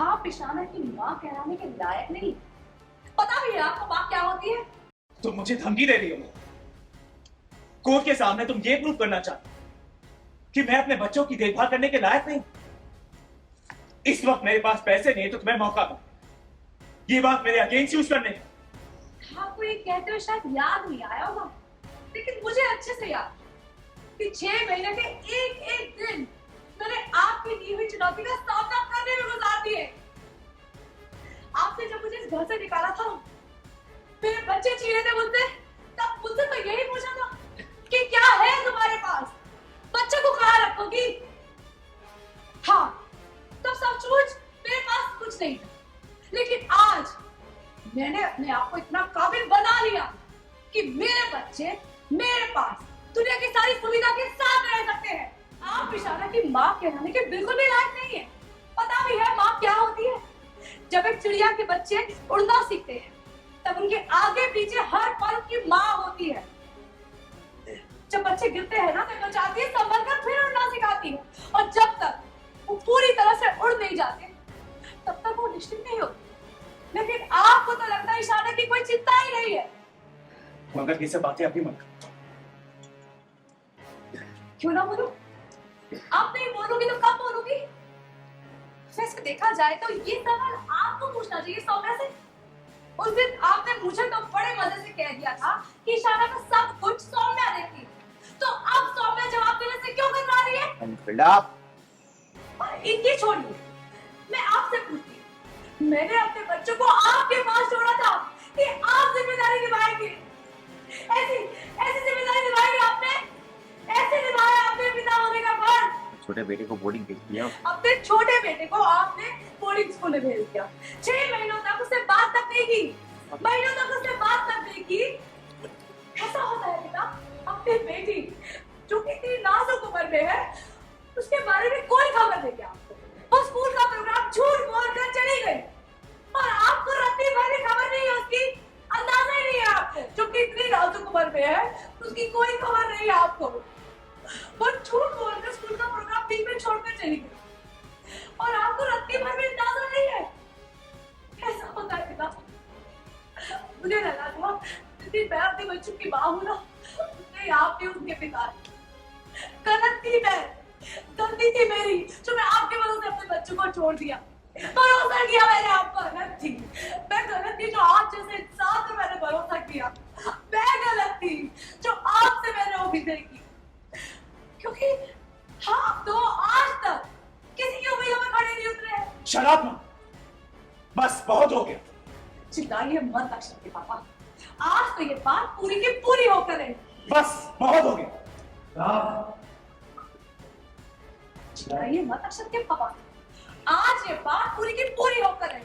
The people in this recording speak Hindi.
आप इशाना की माँ कहलाने के लायक नहीं। पता भी है आपको माँ क्या होती है? तुम मुझे धमकी दे रही हो। कोर्ट के सामने तुम ये प्रूव करना चाहते कि मैं अपने बच्चों की देखभाल करने के लायक नहीं। इस वक्त मेरे पास पैसे नहीं तो तुम्हें मौका दो ये बात मेरे अगेंस्ट यूज करने का। आपको ये कहते हुए शायद याद नहीं आया होगा, लेकिन मुझे अच्छे से याद कि 6 महीने के एक एक दिन मैंने आपकी दी हुई चुनौती का सामना करने में गुजार दिए। आपने जब मुझे इस घर से निकाला था, मेरे बच्चे छीने थे मुझसे, तब मुझसे तो यही पूछा था कि क्या है तुम्हारे पास, बच्चे को कहाँ रखोगी? हाँ, तब सचमुच मेरे पास कुछ नहीं था, लेकिन आज मैंने अपने आप को इतना काबिल बना लिया कि मेरे बच्चे मेरे पास दुनिया की सारी सुविधा के साथ रह सकते हैं। आप इशारा की माँ कहलाने के बिल्कुल भी लायक नहीं है। पता भी है माँ क्या होती है? जब एक चिड़िया के बच्चे उड़ना सीखते हैं, तब उनके आगे पीछे हर पल की माँ होती है। जब बच्चे गिरते हैं ना, तो बचाती है, संभल कर फिर उड़ना सिखाती है, और जब तक वो पूरी तरह से उड़ नहीं जाते, तब तक वो निश्चित नहीं होती। लेकिन आपको तो लगता है इशारा की कोई चिंता ही नहीं है। मगर ये सब बातें अभी मत करो। क्यों ना बोलूं? आप नहीं बोलोगी तो कब बोलूंगी? वैसे देखा जाए तो ये सवाल आपको पूछना चाहिए सौम्या से। उस दिन आपने मुझे तो बड़े मजे से कह दिया था कि इशारा का सब कुछ सौम्या देखती, तो अब सौम्या जवाब देने से क्यों कतरा रही है? और इनकी छोड़िए, मैं आपसे पूछती हूँ, मैंने अपने बच्चों को आपके पास छोड़ा था कि आप जिम्मेदारी निभाएंगे। ऐसी ऐसी जिम्मेदारी निभाई आपने, ऐसे निभाया आपने पिता होने का फर्ज। छोटे बेटे को बोर्डिंग भेज दिया। अपने छोटे बेटे को आपने बोर्डिंग स्कूल में भेज दिया। 6 महीनों तक उससे बात तक नहीं की, महीनों तक उससे बात तक नहीं की। ऐसा होता है बेटा, अपनी बेटी जो कि इतनी नाजुक उम्र में है, उसके बारे में कोई खबर नहीं है आपको। वो स्कूल का प्रोग्राम झूठ बोलकर चली गई, और आपको रत्ती भर भी खबर नहीं है उसकी, अंदाजा ही नहीं है आपको। जो कि इतनी नाजुक उम्र में है, उसकी कोई खबर नहीं है आपको। वो झूठ बोलकर स्कूल का प्रोग्राम बीच में छोड़कर चली गई, और आपको रत्ती भर भी अंदाजा नहीं है। ऐसा होता है पिता। मुझे लगा था जितनी मैं अपने बच्चों की माँ हूँ ना, उतने आप भी उनके पिता। गलत थी मैं, गलती थी मेरी जो मैं आपके भरोसे अपने बच्चों को छोड़ दिया। भरोसा किया मैंने आप पर, गलत थी मैं, गलत थी जो आप जैसे इंसान पर मैंने भरोसा किया। मैं गलत थी जो आपसे मैंने उम्मीद नहीं की, क्योंकि आप तो आज तक किसी की उम्मीदों में खड़े नहीं उतरे हैं। शराब मत, बस बहुत हो गया। चिल्लाइए मत अक्षर के पापा, आज तो ये बात पूरी की पूरी होकर है। बस बहुत हो गया। चिल्लाइए मत अक्षर के पापा, आज ये बात पूरी की पूरी होकर है।